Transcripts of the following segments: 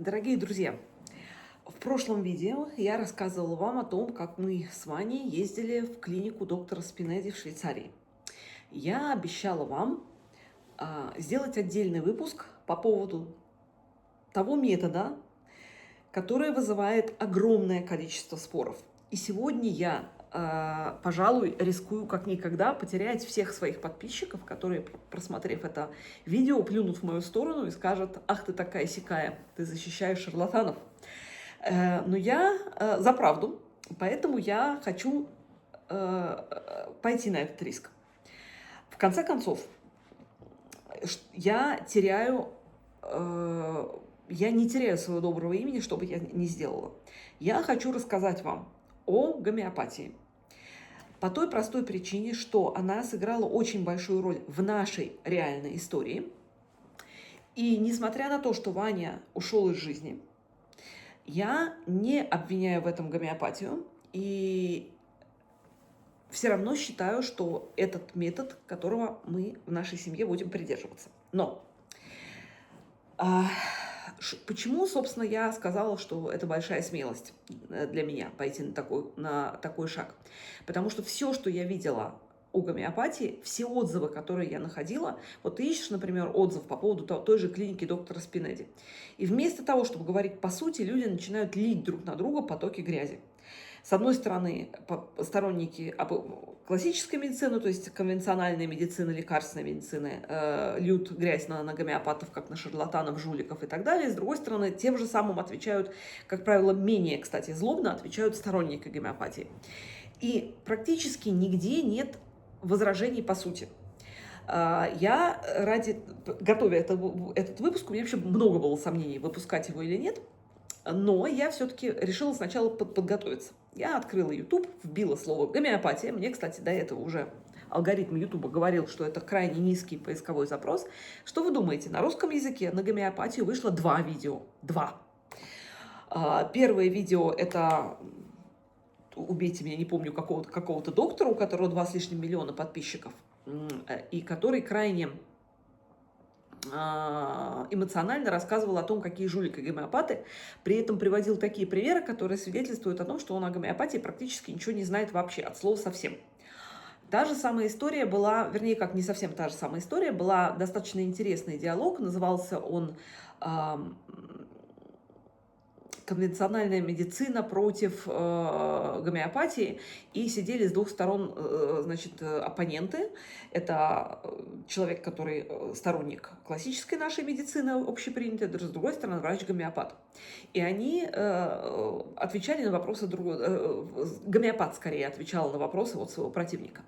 Дорогие друзья, в прошлом видео я рассказывала вам о том, как мы с Ваней ездили в клинику доктора Спинеди в Швейцарии. Я обещала вам сделать отдельный выпуск по поводу того метода, который вызывает огромное количество споров. И сегодня я, пожалуй, рискую как никогда потерять всех своих подписчиков, которые, просмотрев это видео, плюнут в мою сторону и скажут: «Ах ты такая сякая, ты защищаешь шарлатанов». Но я за правду, поэтому я хочу пойти на этот риск. В конце концов, я не теряю своего доброго имени, что бы я ни сделала. Я хочу рассказать вам о гомеопатии. По той простой причине, что она сыграла очень большую роль в нашей реальной истории. И несмотря на то, что Ваня ушел из жизни, я не обвиняю в этом гомеопатию и все равно считаю, что этот метод, которого мы в нашей семье будем придерживаться. Но почему, собственно, я сказала, что это большая смелость для меня пойти на такой шаг? Потому что все, что я видела о гомеопатии, все отзывы, которые я находила, вот ты ищешь, например, отзыв по поводу той же клиники доктора Спинеди, и вместо того, чтобы говорить по сути, люди начинают лить друг на друга потоки грязи. С одной стороны, сторонники классической медицины, то есть конвенциональной медицины, лекарственной медицины, льют грязь на гомеопатов, как на шарлатанов, жуликов и так далее. С другой стороны, тем же самым отвечают, как правило, менее, кстати, злобно отвечают сторонники гомеопатии. И практически нигде нет возражений по сути. Я готовя этот выпуск, у меня вообще много было сомнений, выпускать его или нет. Но я все-таки решила сначала подготовиться. Я открыла YouTube, вбила слово «гомеопатия». Мне, кстати, до этого уже алгоритм YouTube говорил, что это крайне низкий поисковой запрос. Что вы думаете? На русском языке на гомеопатию вышло 2 видео. 2. Первое видео – это, убейте меня, не помню, какого-то доктора, у которого 2 с лишним миллиона подписчиков, и который крайне эмоционально рассказывал о том, какие жулики гомеопаты, при этом приводил такие примеры, которые свидетельствуют о том, что он о гомеопатии практически ничего не знает вообще, от слова совсем. Та же самая история была, вернее, как не совсем та же самая история, была достаточно интересный диалог, назывался он «Конвенциональная медицина против гомеопатии», и сидели с двух сторон, значит, оппоненты. Это человек, который сторонник классической нашей медицины, общепринятой, с другой стороны, врач-гомеопат. И они отвечали на вопросы гомеопат скорее отвечал на вопросы вот своего противника.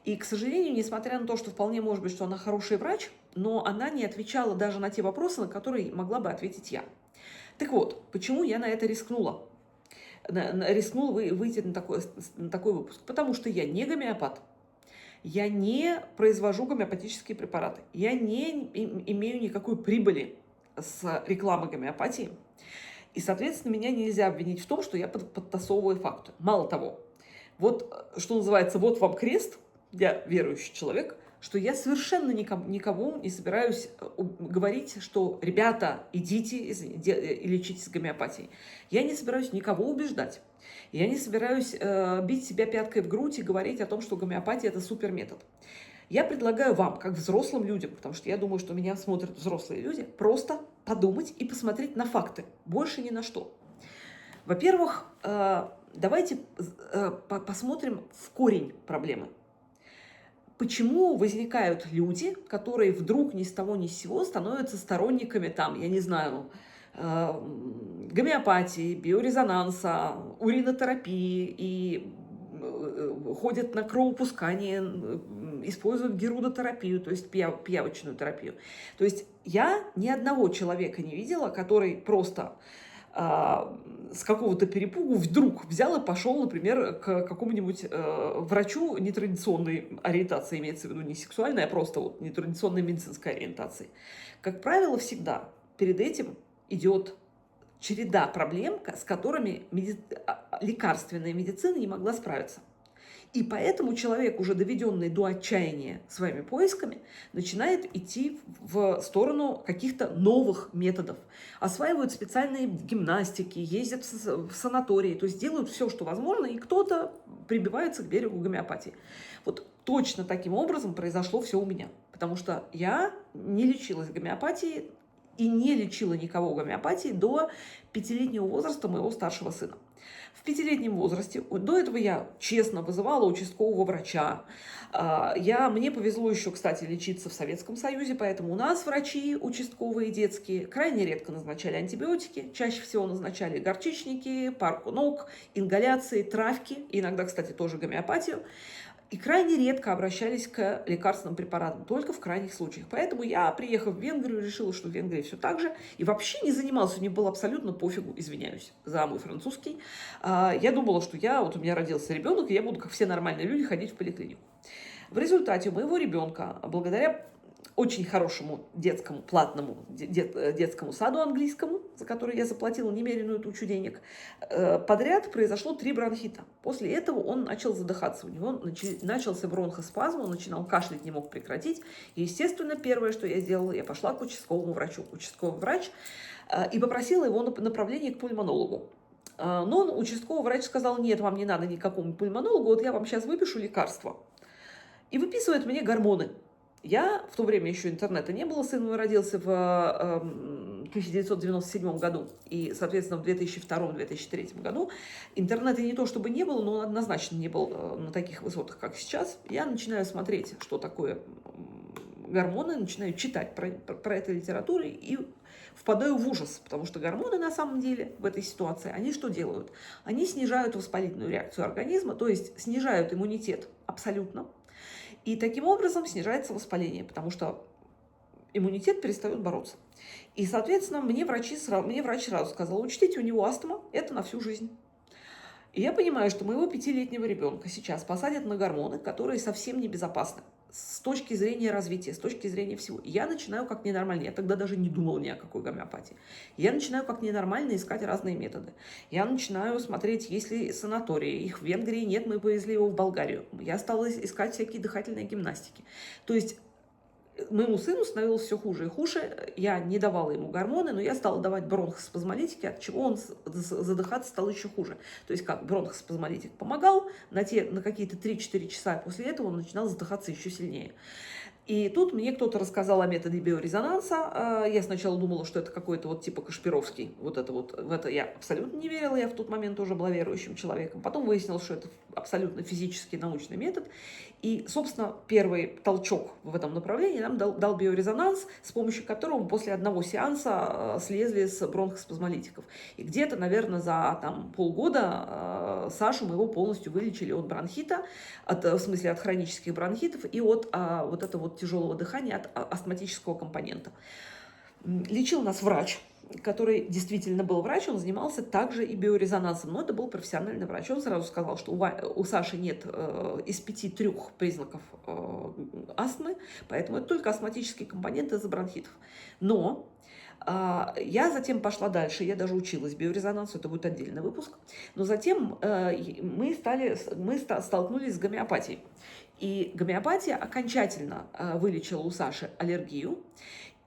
И, к сожалению, несмотря на то, что вполне может быть, что она хороший врач, но она не отвечала даже на те вопросы, на которые могла бы ответить я. Так вот, почему я на это рискнула? Рискнула выйти на такой выпуск. Потому что я не гомеопат. Я не произвожу гомеопатические препараты. Я не имею никакой прибыли с рекламы гомеопатии. И, соответственно, меня нельзя обвинить в том, что я подтасовываю факты. Мало того, вот, что называется, вот вам крест, я верующий человек, что я совершенно никому не собираюсь говорить, что ребята, идите и лечитесь гомеопатией. Я не собираюсь никого убеждать. Я не собираюсь бить себя пяткой в грудь и говорить о том, что гомеопатия – это суперметод. Я предлагаю вам, как взрослым людям, потому что я думаю, что меня смотрят взрослые люди, просто подумать и посмотреть на факты, больше ни на что. Во-первых, давайте посмотрим в корень проблемы. Почему возникают люди, которые вдруг ни с того ни с сего становятся сторонниками, там, я не знаю, гомеопатии, биорезонанса, уринотерапии и ходят на кровопускание, используют герудотерапию, то есть пиявочную терапию. То есть я ни одного человека не видела, который просто с какого-то перепугу вдруг взял и пошел, например, к какому-нибудь врачу нетрадиционной ориентации, имеется в виду не сексуальной, а просто вот нетрадиционной медицинской ориентации. Как правило, всегда перед этим идет череда проблем, с которыми лекарственная медицина не могла справиться. И поэтому человек, уже доведенный до отчаяния своими поисками, начинает идти в сторону каких-то новых методов. Осваивают специальные гимнастики, ездят в санатории, то есть делают все, что возможно, и кто-то прибивается к берегу гомеопатии. Вот точно таким образом произошло все у меня. Потому что я не лечилась гомеопатией и не лечила никого гомеопатией до 5-летнего возраста моего старшего сына. В 5-летнем возрасте, до этого я честно вызывала участкового врача. Мне повезло еще, кстати, лечиться в Советском Союзе, поэтому у нас врачи участковые детские крайне редко назначали антибиотики, чаще всего назначали горчичники, парку ног, ингаляции, травки, иногда, кстати, тоже гомеопатию. И крайне редко обращались к лекарственным препаратам, только в крайних случаях. Поэтому я, приехав в Венгрию, решила, что в Венгрии все так же. И вообще не занималась, мне было абсолютно пофигу, извиняюсь за мой французский. Я думала, что у меня родился ребенок, и я буду, как все нормальные люди, ходить в поликлинику. В результате у моего ребенка, благодаря очень хорошему детскому, платному детскому саду английскому, за который я заплатила немеренную тучу денег, подряд произошло 3 бронхита. После этого он начал задыхаться, у него начался бронхоспазм, он начинал кашлять, не мог прекратить. И, естественно, первое, что я сделала, я пошла к участковому врачу. Участковый врач и попросила его направление к пульмонологу. Но участковый врач сказал: нет, вам не надо никакому пульмонологу, вот я вам сейчас выпишу лекарства. И выписывает мне гормоны. Я в то время еще интернета не было, сын мой родился в 1997 году, и, соответственно, в 2002-2003 году интернета не то чтобы не было, но он однозначно не был на таких высотах, как сейчас. Я начинаю смотреть, что такое гормоны, начинаю читать про эту литературу и впадаю в ужас, потому что гормоны на самом деле в этой ситуации, они что делают? Они снижают воспалительную реакцию организма, то есть снижают иммунитет абсолютно. И таким образом снижается воспаление, потому что иммунитет перестает бороться. И, соответственно, мне врач сразу сказал: учтите, у него астма, это на всю жизнь. И я понимаю, что моего 5-летнего ребенка сейчас посадят на гормоны, которые совсем небезопасны с точки зрения развития, с точки зрения всего. И я начинаю как ненормально, я тогда даже не думала ни о какой гомеопатии. Я начинаю как ненормально искать разные методы. Я начинаю смотреть, есть ли санатории. Их в Венгрии нет, мы повезли его в Болгарию. Я стала искать всякие дыхательные гимнастики. То есть моему сыну становилось все хуже и хуже. Я не давала ему гормоны, но я стала давать бронхоспазмолитики, от чего он задыхаться стал еще хуже. То есть как бронхоспазмолитик помогал, на какие-то 3-4 часа после этого он начинал задыхаться еще сильнее. И тут мне кто-то рассказал о методе биорезонанса. Я сначала думала, что это какой-то вот типа Кашпировский. В это я абсолютно не верила. Я в тот момент тоже была верующим человеком. Потом выяснилось, что это абсолютно физический научный метод. И, собственно, первый толчок в этом направлении нам дал биорезонанс, с помощью которого после одного сеанса слезли с бронхоспазмолитиков. И где-то, наверное, за полгода Сашу моего полностью вылечили от бронхита, в смысле от хронических бронхитов и от вот этого тяжелого дыхания, от астматического компонента. Лечил нас врач, который действительно был врач, он занимался также и биорезонансом, но это был профессиональный врач. Он сразу сказал, что у Саши нет из 5-3 признаков астмы, поэтому это только астматические компоненты из-за бронхитов. Но я затем пошла дальше, я даже училась биорезонансу, это будет отдельный выпуск, но затем мы столкнулись с гомеопатией. И гомеопатия окончательно вылечила у Саши аллергию.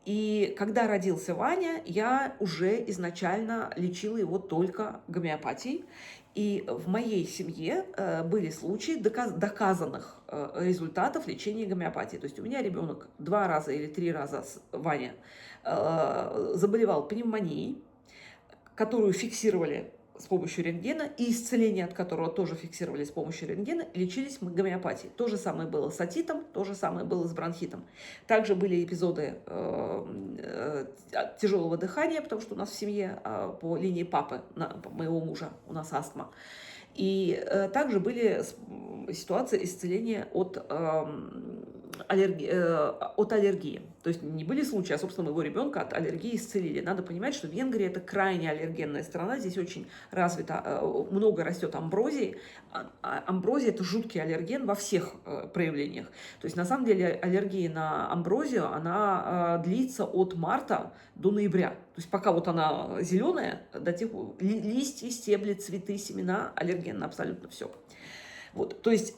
И когда родился Ваня, я уже изначально лечила его только гомеопатией. И в моей семье были случаи доказанных результатов лечения гомеопатией. То есть у меня ребенок 2 раза или 3 раза, Ваня, заболевал пневмонией, которую фиксировали с помощью рентгена, и исцеление от которого тоже фиксировали с помощью рентгена, лечились мы гомеопатией. То же самое было с отитом, то же самое было с бронхитом. Также были эпизоды тяжелого дыхания, потому что у нас в семье по линии папы, моего мужа, у нас астма. И также были ситуации исцеления от аллергии. То есть не были случаи, а, собственно, моего ребенка от аллергии исцелили. Надо понимать, что Венгрия – это крайне аллергенная страна. Здесь очень развито, много растет амброзии. Амброзия – это жуткий аллерген во всех проявлениях. То есть, на самом деле, аллергия на амброзию, она длится от марта до ноября. То есть, пока вот она зеленая, до тех листья, стебли, цветы, семена, аллергенно абсолютно все. Вот, то есть,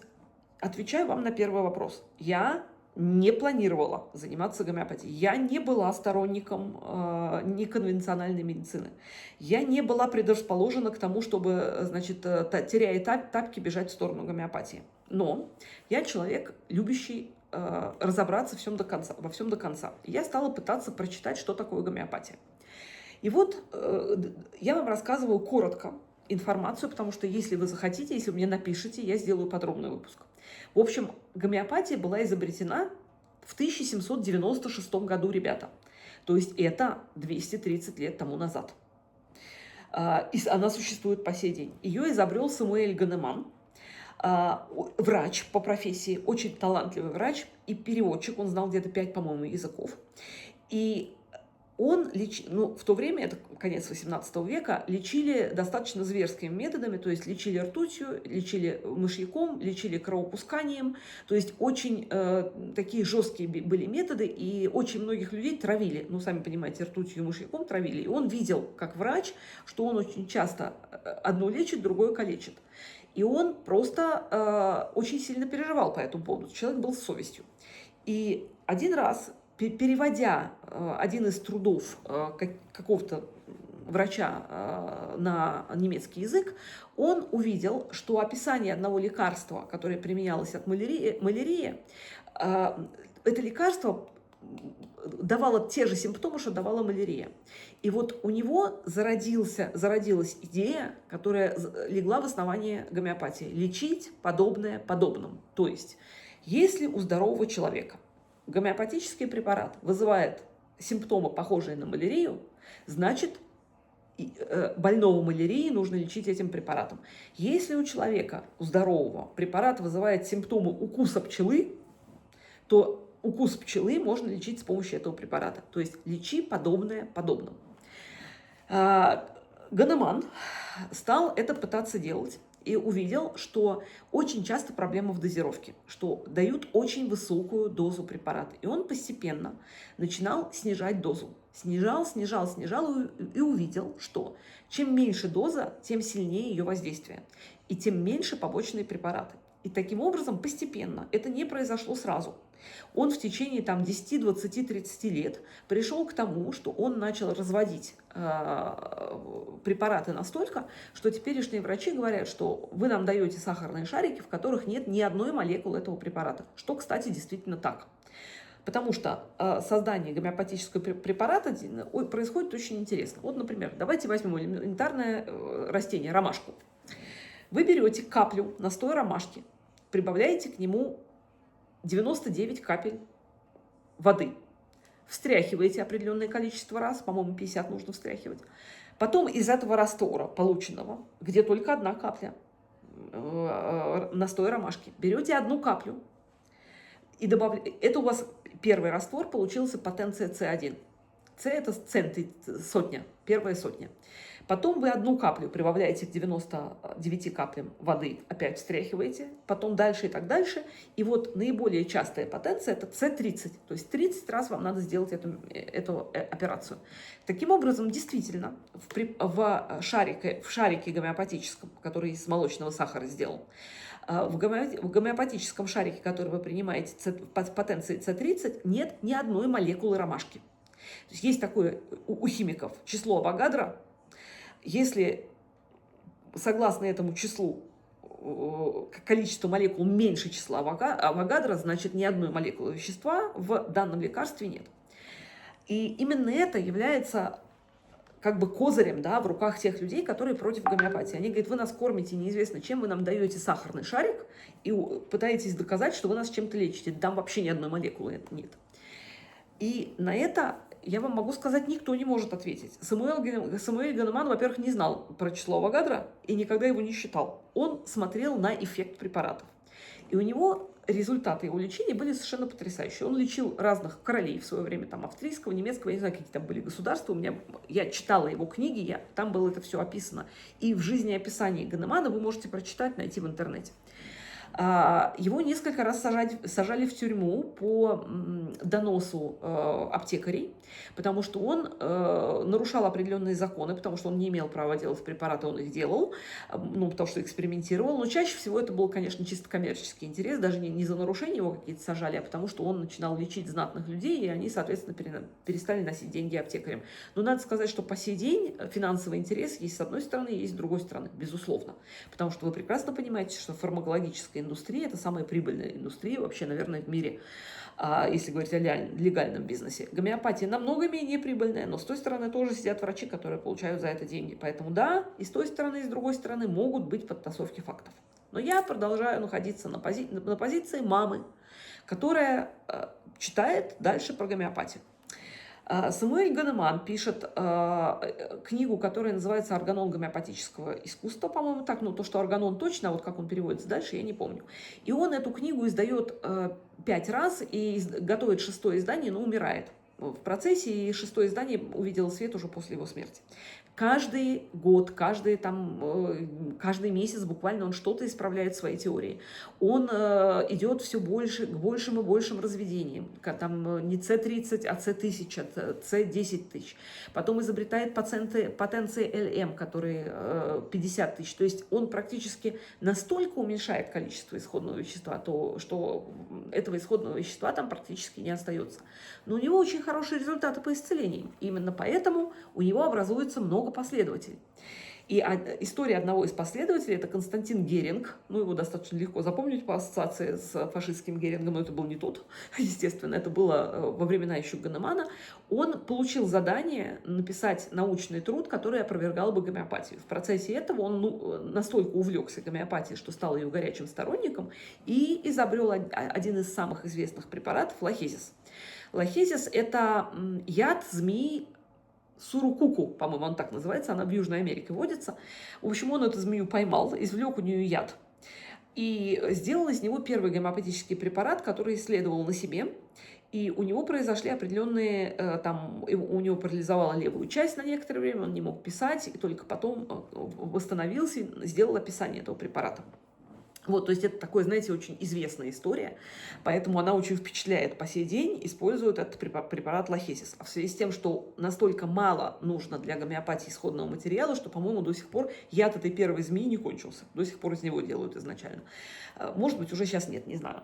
отвечаю вам на первый вопрос. Я не планировала заниматься гомеопатией. Я не была сторонником неконвенциональной медицины. Я не была предрасположена к тому, чтобы, значит, теряя тапки, бежать в сторону гомеопатии. Но я человек, любящий разобраться во всем до конца. Я стала пытаться прочитать, что такое гомеопатия. И вот я вам рассказываю коротко информацию, потому что если вы захотите, если вы мне напишите, я сделаю подробный выпуск. В общем, гомеопатия была изобретена в 1796 году, ребята. То есть это 230 лет тому назад. И она существует по сей день. Ее изобрел Самуэль Ганеман, врач по профессии, очень талантливый врач и переводчик. Он знал где-то 5, по-моему, языков. И он в то время, это конец 18 века, лечили достаточно зверскими методами, то есть лечили ртутью, лечили мышьяком, лечили кровопусканием, то есть очень такие жесткие были методы, и очень многих людей травили, ну, сами понимаете, ртутью и мышьяком травили, и он видел, как врач, что он очень часто одно лечит, другое калечит. И он просто очень сильно переживал по этому поводу, человек был с совестью. И один раз, переводя один из трудов какого-то врача на немецкий язык, он увидел, что описание одного лекарства, которое применялось от малярии, это лекарство давало те же симптомы, что давала малярия. И вот у него зародилась идея, которая легла в основание гомеопатии – лечить подобное подобным. То есть, если у здорового человека гомеопатический препарат вызывает симптомы, похожие на малярию, значит, больного малярией нужно лечить этим препаратом. Если у человека, у здорового, препарат вызывает симптомы укуса пчелы, то укус пчелы можно лечить с помощью этого препарата. То есть лечи подобное подобным. Ганеман стал это пытаться делать и увидел, что очень часто проблема в дозировке, что дают очень высокую дозу препарата. И он постепенно начинал снижать дозу. Снижал и увидел, что чем меньше доза, тем сильнее ее воздействие. И тем меньше побочные препараты. И таким образом постепенно, это не произошло сразу, он в течение 10, 20, 30 лет пришел к тому, что он начал разводить препараты настолько, что теперешние врачи говорят, что вы нам даете сахарные шарики, в которых нет ни одной молекулы этого препарата. Что, кстати, действительно так. Потому что создание гомеопатического препарата происходит очень интересно. Вот, например, давайте возьмем элементарное растение, ромашку. Вы берете каплю настоя ромашки, прибавляете к нему 99 капель воды. Встряхиваете определенное количество раз, по-моему, 50 нужно встряхивать. Потом из этого раствора, полученного, где только одна капля настоя ромашки, берете одну каплю и добавляете. Это у вас первый раствор, получился потенция С1. С это центы, сотня, первая сотня. Потом вы одну каплю прибавляете к 99 каплям воды, опять встряхиваете, потом дальше и так дальше. И вот наиболее частая потенция – это С30. То есть 30 раз вам надо сделать эту операцию. Таким образом, действительно, в шарике гомеопатическом, который из молочного сахара сделан, в гомеопатическом шарике, который вы принимаете потенцией С30, нет ни одной молекулы ромашки. То есть есть такое у химиков число Авогадро. Если, согласно этому числу, количество молекул меньше числа Авогадро, значит, ни одной молекулы вещества в данном лекарстве нет. И именно это является как бы козырем, да, в руках тех людей, которые против гомеопатии. Они говорят, вы нас кормите неизвестно чем, вы нам даете сахарный шарик и пытаетесь доказать, что вы нас чем-то лечите. Там вообще ни одной молекулы нет. И на это я вам могу сказать, никто не может ответить. Самуэль Ганеман, во-первых, не знал про число Авогадро и никогда его не считал. Он смотрел на эффект препаратов. И у него результаты его лечения были совершенно потрясающие. Он лечил разных королей в свое время, там, австрийского, немецкого, я не знаю, какие там были государства. Я читала его книги, там было это все описано. И в жизнеописании Ганемана вы можете прочитать, найти в интернете. Его несколько раз сажали в тюрьму по доносу аптекарей, потому что он нарушал определенные законы, потому что он не имел права делать препараты, он их делал, ну, потому что экспериментировал. Но чаще всего это был, конечно, чисто коммерческий интерес, даже не за нарушение его какие-то сажали, а потому что он начинал лечить знатных людей, и они, соответственно, перестали носить деньги аптекарям. Но надо сказать, что по сей день финансовый интерес есть с одной стороны, есть с другой стороны, безусловно. Потому что вы прекрасно понимаете, что фармакологическая индустрия – это самая прибыльная индустрия вообще, наверное, в мире, если говорить о легальном бизнесе. Гомеопатия намного менее прибыльная, но с той стороны тоже сидят врачи, которые получают за это деньги. Поэтому да, и с той стороны, и с другой стороны могут быть подтасовки фактов. Но я продолжаю находиться на позиции мамы, которая читает дальше про гомеопатию. Самуэль Ганеман пишет книгу, которая называется «Органон гомеопатического искусства», по-моему, так, ну, то, что органон точно, а вот как он переводится дальше, я не помню. И он эту книгу издает 5 раз и готовит 6-е издание, но умирает в процессе, и 6-е издание увидело свет уже после его смерти. Каждый год, каждый месяц буквально он что-то исправляет в своей теории. Он идет все больше, к большим и большим разведениям. Там не С30, а С1000, С10 тысяч. Потом изобретает потенции ЛМ, которые 50 тысяч. То есть он практически настолько уменьшает количество исходного вещества, что этого исходного вещества там практически не остается. Но у него очень хорошие результаты по исцелениям. Именно поэтому у него образуется много последователей. И история одного из последователей – это Константин Геринг. Ну, его достаточно легко запомнить по ассоциации с фашистским Герингом, но это был не тот, естественно, это было во времена еще Ганемана. Он получил задание написать научный труд, который опровергал бы гомеопатию. В процессе этого он настолько увлекся гомеопатией, что стал ее горячим сторонником, и изобрел один из самых известных препаратов – лахезис. Лахезис – это яд змеи сурукуку, по-моему, он так называется, она в Южной Америке водится. В общем, он эту змею поймал, извлек у нее яд и сделал из него первый гомеопатический препарат, который исследовал на себе. И у него произошли определенные, у него парализовала левую часть на некоторое время, он не мог писать, и только потом восстановился и сделал описание этого препарата. Вот, то есть это такая, знаете, очень известная история, поэтому она очень впечатляет по сей день, используют этот препарат лахезис. А в связи с тем, что настолько мало нужно для гомеопатии исходного материала, что, по-моему, до сих пор яд этой первой змеи не кончился. До сих пор из него делают изначально. Может быть, уже сейчас нет, не знаю.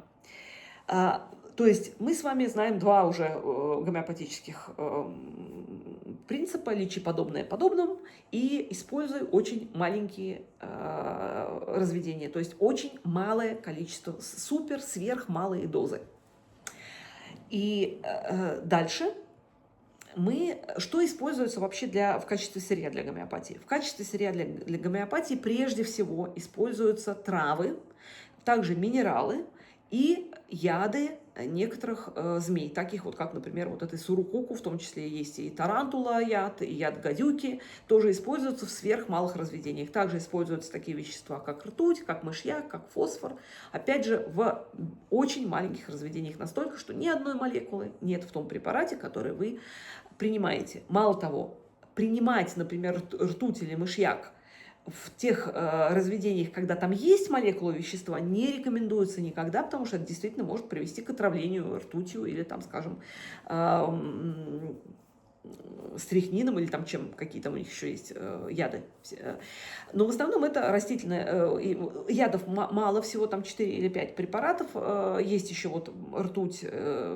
То есть мы с вами знаем два уже гомеопатических принципа: лечи подобное подобным и используй очень маленькие разведения, то есть очень малое количество, сверхмалые дозы. И дальше что используется вообще в качестве сырья для гомеопатии? В качестве сырья для гомеопатии прежде всего используются травы, также минералы и яды некоторых змей, таких вот, как, например, вот этой сурукуку, в том числе есть и тарантула яд, и яд гадюки, тоже используются в сверхмалых разведениях. Также используются такие вещества, как ртуть, как мышьяк, как фосфор, опять же, в очень маленьких разведениях, настолько, что ни одной молекулы нет в том препарате, который вы принимаете. Мало того, принимать, например, ртуть или мышьяк в тех разведениях, когда там есть молекула вещества, не рекомендуется никогда, потому что это действительно может привести к отравлению ртутью или, там, скажем, стрихнином или там какие там у них еще есть яды. Но в основном это растительное. Ядов мало, всего там 4 или 5 препаратов. Есть еще вот ртуть,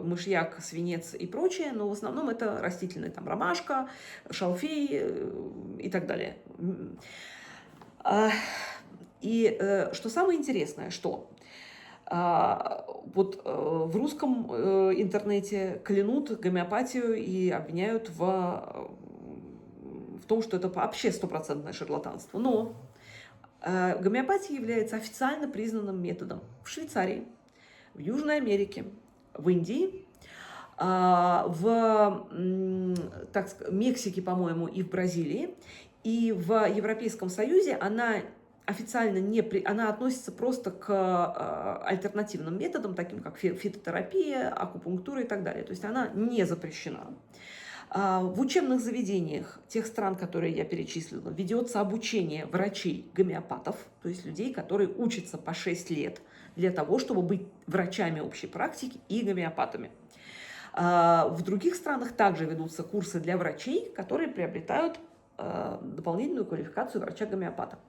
мышьяк, свинец и прочее, но в основном это растительные, там ромашка, шалфей и так далее. И что самое интересное, что вот в русском интернете клянут гомеопатию и обвиняют в том, что это вообще стопроцентное шарлатанство. Но гомеопатия является официально признанным методом в Швейцарии, в Южной Америке, в Индии, в Мексике, по-моему, и в Бразилии. И в Европейском Союзе она официально она относится просто к альтернативным методам, таким как фитотерапия, акупунктура и так далее. То есть она не запрещена. В учебных заведениях тех стран, которые я перечислила, ведется обучение врачей-гомеопатов, то есть людей, которые учатся по 6 лет для того, чтобы быть врачами общей практики и гомеопатами. В других странах также ведутся курсы для врачей, которые приобретают дополнительную квалификацию врача-гомеопата.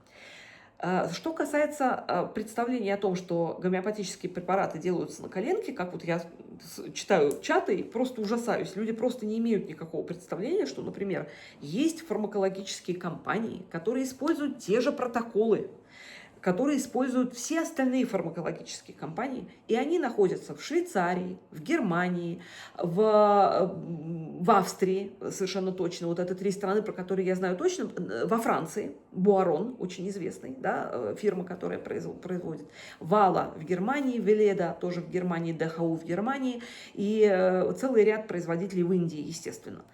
Что касается представления о том, что гомеопатические препараты делаются на коленке, как вот я читаю чаты и просто ужасаюсь, люди просто не имеют никакого представления, что, например, есть фармакологические компании, которые используют те же протоколы, которые используют все остальные фармакологические компании, и они находятся в Швейцарии, в Германии, в Австрии, совершенно точно, вот это 3 страны, про которые я знаю точно, во Франции, Буарон, очень известный, да, фирма, которая производит, Вала в Германии, Веледа тоже в Германии, ДХУ в Германии, и целый ряд производителей в Индии, естественно.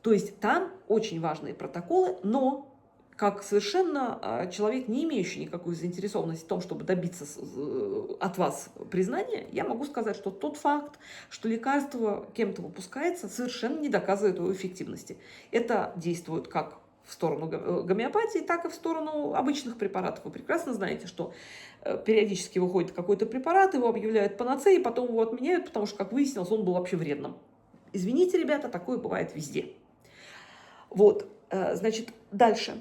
То есть там очень важные протоколы, но как совершенно человек, не имеющий никакой заинтересованности в том, чтобы добиться от вас признания, я могу сказать, что тот факт, что лекарство кем-то выпускается, совершенно не доказывает его эффективности. Это действует как в сторону гомеопатии, так и в сторону обычных препаратов. Вы прекрасно знаете, что периодически выходит какой-то препарат, его объявляют панацеей, потом его отменяют, потому что, как выяснилось, он был вообще вредным. Извините, ребята, такое бывает везде. Вот, значит, дальше.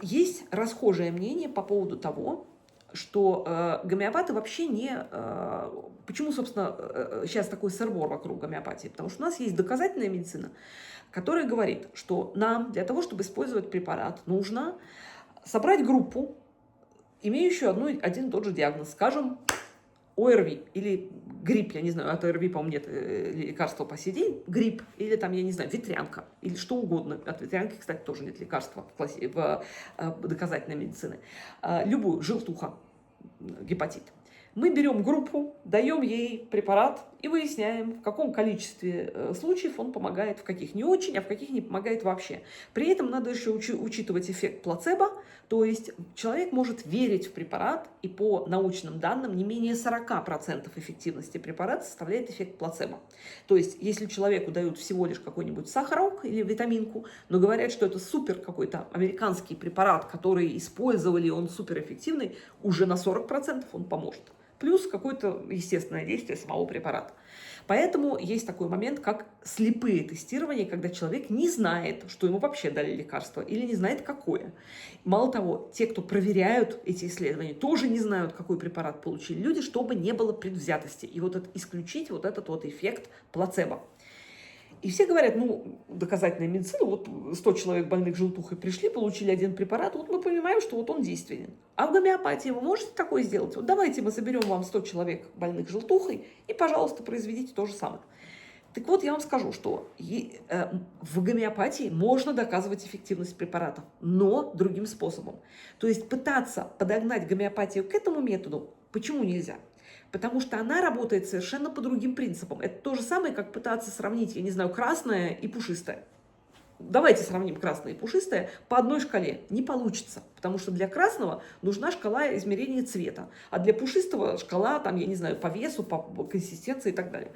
Есть расхожее мнение по поводу того, что гомеопаты вообще не... Почему, собственно, сейчас такой сырбор вокруг гомеопатии? Потому что у нас есть доказательная медицина, которая говорит, что нам для того, чтобы использовать препарат, нужно собрать группу, имеющую один и тот же диагноз, скажем, ОРВИ или грипп, я не знаю, от ОРВИ, по-моему, нет лекарства по сей день, грипп или там, я не знаю, ветрянка или что угодно. От ветрянки, кстати, тоже нет лекарства в доказательной медицине. Любую, желтуха, гепатит. Мы берем группу, даем ей препарат и выясняем, в каком количестве случаев он помогает, в каких не очень, а в каких не помогает вообще. При этом надо еще учитывать эффект плацебо, то есть человек может верить в препарат, и по научным данным не менее 40% эффективности препарата составляет эффект плацебо. То есть если человеку дают всего лишь какой-нибудь сахарок или витаминку, но говорят, что это супер какой-то американский препарат, который использовали, он суперэффективный, уже на 40% он поможет. Плюс какое-то естественное действие самого препарата. Поэтому есть такой момент, как слепые тестирования, когда человек не знает, что ему вообще дали лекарство, или не знает, какое. Мало того, те, кто проверяют эти исследования, тоже не знают, какой препарат получили люди, чтобы не было предвзятости. И вот исключить вот этот вот эффект плацебо. И все говорят, ну, доказательная медицина, вот 100 человек больных желтухой пришли, получили один препарат, вот мы понимаем, что вот он действенен. А в гомеопатии вы можете такое сделать? Вот давайте мы соберем вам 100 человек больных желтухой и, пожалуйста, произведите то же самое. Так вот, я вам скажу, что в гомеопатии можно доказывать эффективность препаратов, но другим способом. То есть пытаться подогнать гомеопатию к этому методу, почему нельзя? Потому что она работает совершенно по другим принципам. Это то же самое, как пытаться сравнить, я не знаю, красное и пушистое. Давайте сравним красное и пушистое по одной шкале. Не получится, потому что для красного нужна шкала измерения цвета, а для пушистого шкала, там, я не знаю, по весу, по консистенции и так далее.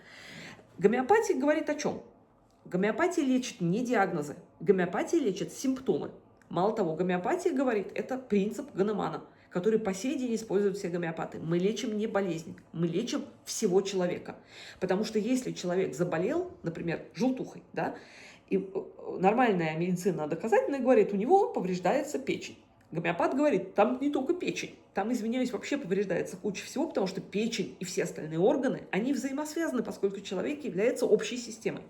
Гомеопатия говорит о чем? Гомеопатия лечит не диагнозы, гомеопатия лечит симптомы. Мало того, гомеопатия говорит, это принцип Ганемана, который по сей день используют все гомеопаты. Мы лечим не болезнь, мы лечим всего человека. Потому что если человек заболел, например, желтухой, да, и нормальная медицина доказательная говорит, у него повреждается печень. Гомеопат говорит, там не только печень, там, извиняюсь, вообще повреждается куча всего, потому что печень и все остальные органы, они взаимосвязаны, поскольку человек является общей системой.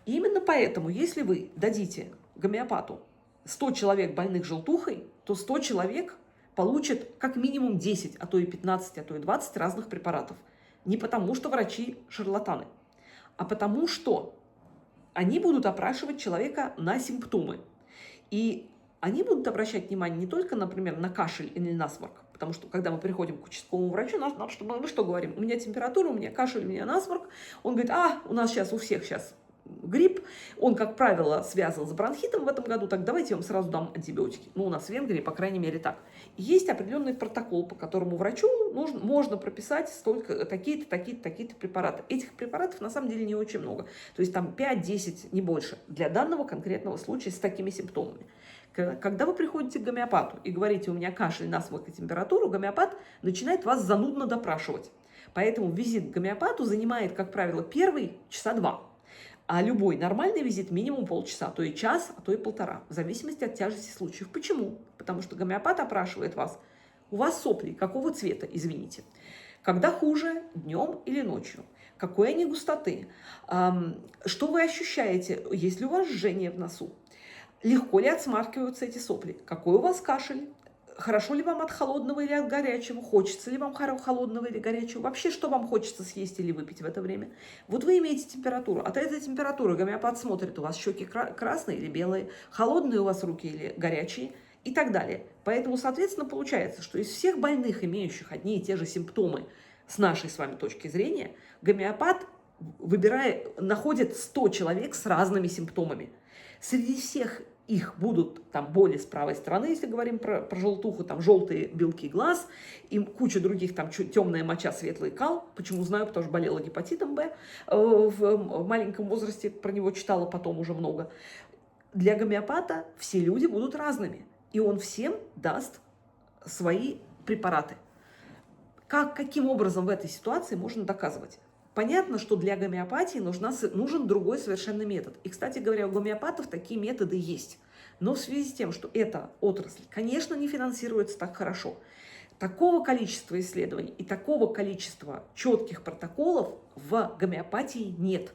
И именно поэтому, если вы дадите гомеопату 100 человек больных желтухой, то 100 человек получат как минимум 10, а то и 15, а то и 20 разных препаратов. Не потому, что врачи шарлатаны, а потому, что они будут опрашивать человека на симптомы. И они будут обращать внимание не только, например, на кашель или насморк, потому что, когда мы приходим к участковому врачу, мы что говорим? У меня температура, у меня кашель, у меня насморк. Он говорит, у нас сейчас у всех сейчас грипп, он, как правило, связан с бронхитом в этом году, так давайте я вам сразу дам антибиотики. Ну, у нас в Венгрии, по крайней мере, так. Есть определенный протокол, по которому врачу можно прописать столько, такие-то, такие-то, такие-то препараты. Этих препаратов на самом деле не очень много. То есть там 5-10, не больше, для данного конкретного случая с такими симптомами. Когда вы приходите к гомеопату и говорите, у меня кашель, насморк и температура, гомеопат начинает вас занудно допрашивать. Поэтому визит к гомеопату занимает, как правило, первый часа 2. А любой нормальный визит минимум полчаса, а то и час, а то и полтора, в зависимости от тяжести случаев. Почему? Потому что гомеопат опрашивает вас. У вас сопли какого цвета, извините? Когда хуже, днем или ночью? Какой они густоты? Что вы ощущаете? Есть ли у вас жжение в носу? Легко ли отсмаркиваются эти сопли? Какой у вас кашель? Хорошо ли вам от холодного или от горячего? Хочется ли вам холодного или горячего? Вообще, что вам хочется съесть или выпить в это время? Вот вы имеете температуру. От этой температуры гомеопат смотрит, у вас щеки красные или белые, холодные у вас руки или горячие и так далее. Поэтому, соответственно, получается, что из всех больных, имеющих одни и те же симптомы с нашей с вами точки зрения, гомеопат, находит 100 человек с разными симптомами. Среди всех их будут там боли с правой стороны, если говорим про желтуху, там желтые белки глаз и куча других, там темная моча, светлый кал. Почему знаю, потому что болела гепатитом Б в маленьком возрасте, про него читала потом уже много. Для гомеопата все люди будут разными, и он всем даст свои препараты. Каким образом в этой ситуации можно доказывать? Понятно, что для гомеопатии нужен другой совершенно метод. И, кстати говоря, у гомеопатов такие методы есть. Но в связи с тем, что эта отрасль, конечно, не финансируется так хорошо, такого количества исследований и такого количества четких протоколов в гомеопатии нет.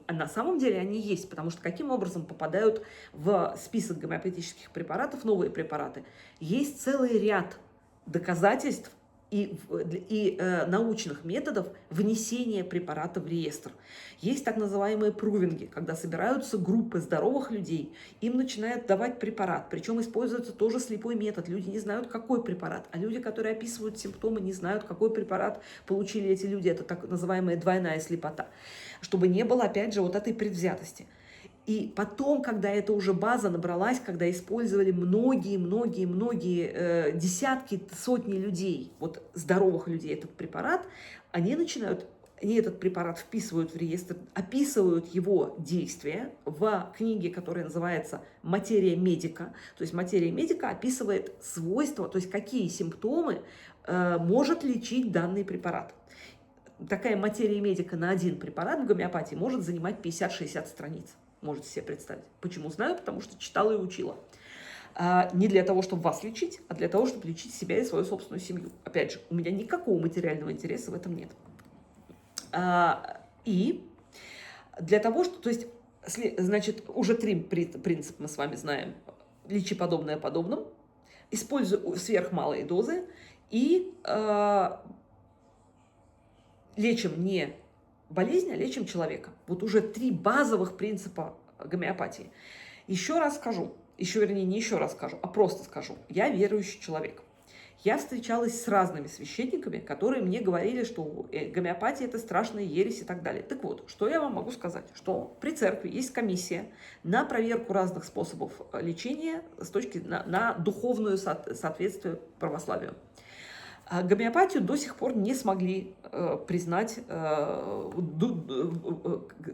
А на самом деле они есть, потому что каким образом попадают в список гомеопатических препаратов новые препараты? Есть целый ряд доказательств и научных методов внесения препарата в реестр. Есть так называемые прувинги, когда собираются группы здоровых людей, им начинают давать препарат, причем используется тоже слепой метод. Люди не знают, какой препарат, а люди, которые описывают симптомы, не знают, какой препарат получили эти люди. Это так называемая двойная слепота, чтобы не было, опять же, вот этой предвзятости. И потом, когда эта уже база набралась, когда использовали многие десятки, сотни людей, вот здоровых людей этот препарат, они этот препарат вписывают в реестр, описывают его действия в книге, которая называется «Материя медика». То есть «Материя медика» описывает свойства, то есть какие симптомы может лечить данный препарат. Такая «Материя медика» на один препарат в гомеопатии может занимать 50-60 страниц. Можете себе представить. Почему знаю? Потому что читала и учила. Не для того, чтобы вас лечить, а для того, чтобы лечить себя и свою собственную семью. Опять же, у меня никакого материального интереса в этом нет. И для того, что... То есть, значит, уже 3 принципа мы с вами знаем. Лечи подобное подобным, используй сверхмалые дозы и лечим не болезнь, а лечим человека. Вот уже 3 базовых принципа гомеопатии. Еще раз скажу, не еще раз скажу, а просто скажу. Я верующий человек. Я встречалась с разными священниками, которые мне говорили, что гомеопатия – это страшная ересь и так далее. Так вот, что я вам могу сказать? Что при церкви есть комиссия на проверку разных способов лечения на духовное соответствие православию. Гомеопатию до сих пор не смогли признать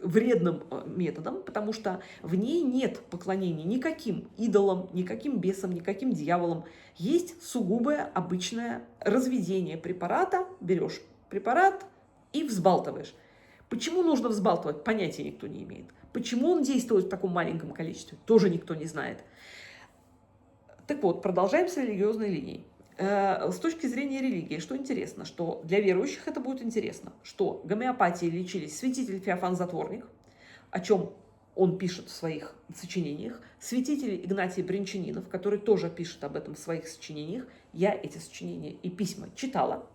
вредным методом, потому что в ней нет поклонения никаким идолам, никаким бесам, никаким дьяволам. Есть сугубое обычное разведение препарата. Берешь препарат и взбалтываешь. Почему нужно взбалтывать, понятия никто не имеет. Почему он действует в таком маленьком количестве, тоже никто не знает. Так вот, продолжаем с религиозной линией. С точки зрения религии, что интересно, что для верующих это будет интересно, что гомеопатией лечились святитель Феофан Затворник, о чем он пишет в своих сочинениях, святитель Игнатий Брянчанинов, который тоже пишет об этом в своих сочинениях. Я эти сочинения и письма читала.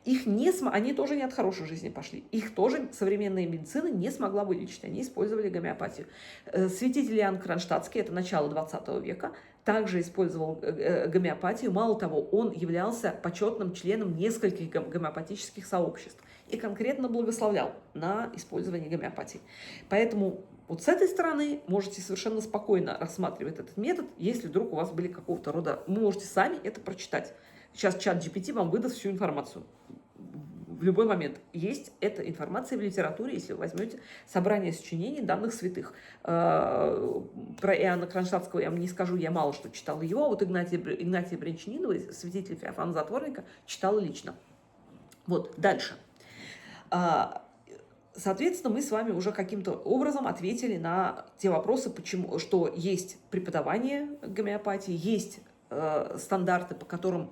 Они тоже не от хорошей жизни пошли. Их тоже современная медицина не смогла вылечить. Они использовали гомеопатию. Святитель Иоанн Кронштадтский, это начало 20 века, также использовал гомеопатию. Мало того, он являлся почетным членом нескольких гомеопатических сообществ и конкретно благословлял на использование гомеопатии. Поэтому Вот с этой стороны можете совершенно спокойно рассматривать этот метод, если вдруг у вас были какого-то рода... Вы можете сами это прочитать. Сейчас чат GPT вам выдаст всю информацию. В любой момент. Есть эта информация в литературе, если вы возьмете собрание сочинений данных святых. Про Иоанна Кронштадтского я вам не скажу, я мало что читала его, а вот Игнатия Брянчанинова, святителя Феофана Затворника, читала лично. Вот, дальше. Соответственно, мы с вами уже каким-то образом ответили на те вопросы, почему, что есть преподавание гомеопатии, есть стандарты, по которым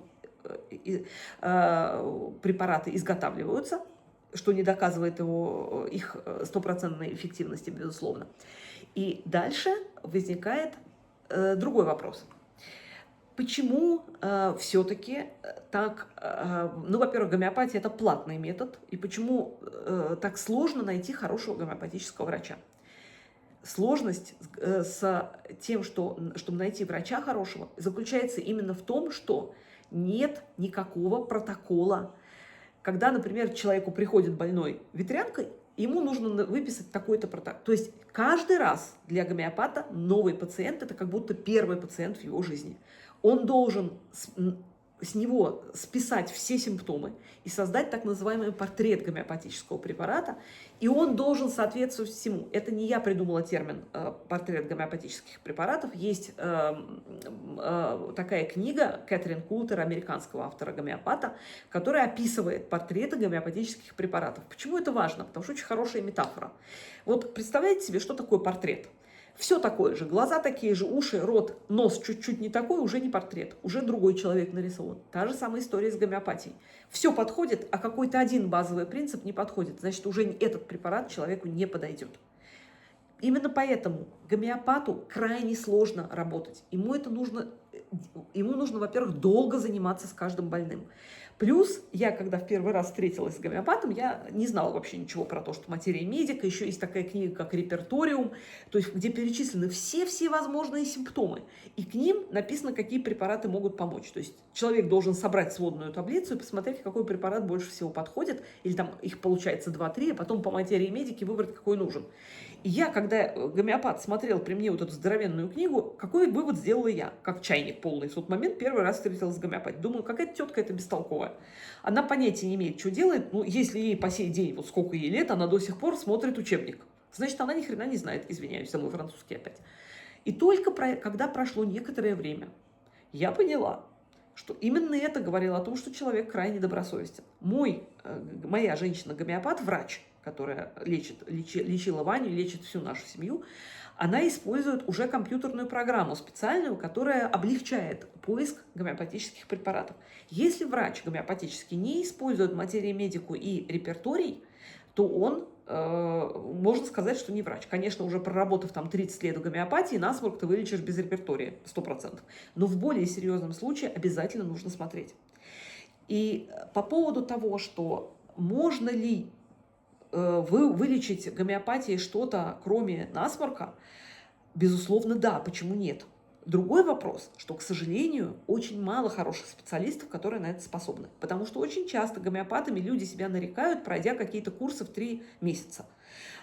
препараты изготавливаются, что не доказывает их стопроцентной эффективности, безусловно. И дальше возникает другой вопрос. Почему все-таки так, ну, во-первых, гомеопатия – это платный метод, и почему так сложно найти хорошего гомеопатического врача? Сложность с тем, чтобы найти врача хорошего, заключается именно в том, что нет никакого протокола. Когда, например, человеку приходит больной ветрянкой, ему нужно выписать такой-то протокол. То есть каждый раз для гомеопата новый пациент – это как будто первый пациент в его жизни. Он должен с него списать все симптомы и создать так называемый портрет гомеопатического препарата, и он должен соответствовать всему. Это не я придумала термин портрет гомеопатических препаратов. Есть такая книга Кэтрин Култер, американского автора-гомеопата, которая описывает портреты гомеопатических препаратов. Почему это важно? Потому что очень хорошая метафора. Вот представляете себе, что такое портрет? Все такое же, глаза такие же, уши, рот, нос чуть-чуть не такой, уже не портрет, уже другой человек нарисован. Та же самая история с гомеопатией. Все подходит, а какой-то один базовый принцип не подходит, значит, уже этот препарат человеку не подойдет. Именно поэтому гомеопату крайне сложно работать. Ему нужно, во-первых, долго заниматься с каждым больным. Плюс я, когда в первый раз встретилась с гомеопатом, я не знала вообще ничего про то, что материя медика. Еще есть такая книга, как «Реперториум», то есть где перечислены все возможные симптомы. И к ним написано, какие препараты могут помочь. То есть человек должен собрать сводную таблицу и посмотреть, какой препарат больше всего подходит. Или там их получается 2-3, а потом по материи медики выбрать, какой нужен. И я, когда гомеопат смотрел при мне вот эту здоровенную книгу, какой вывод сделала я, как чайник полный. В тот момент первый раз встретилась с гомеопатией. Думаю, какая-то тетка это бестолковая. Она понятия не имеет, что делает. Ну, если ей по сей день, вот сколько ей лет, она до сих пор смотрит учебник. Значит, она ни хрена не знает, извиняюсь, за мой французский опять. И только когда прошло некоторое время, я поняла, что именно это говорило о том, что человек крайне добросовестен. Моя женщина-гомеопат, врач, которая лечила Ваню, лечит всю нашу семью, она использует уже компьютерную программу специальную, которая облегчает поиск гомеопатических препаратов. Если врач гомеопатический не использует материи медику и реперторий, то он, можно сказать, что не врач. Конечно, уже проработав там 30 лет в гомеопатии, насморк ты вылечишь без репертория, 100%. Но в более серьезном случае обязательно нужно смотреть. И по поводу того, что можно ли вылечить гомеопатией что-то, кроме насморка, безусловно, да, почему нет? Другой вопрос, что, к сожалению, очень мало хороших специалистов, которые на это способны. Потому что очень часто гомеопатами люди себя нарекают, пройдя какие-то курсы в 3 месяца,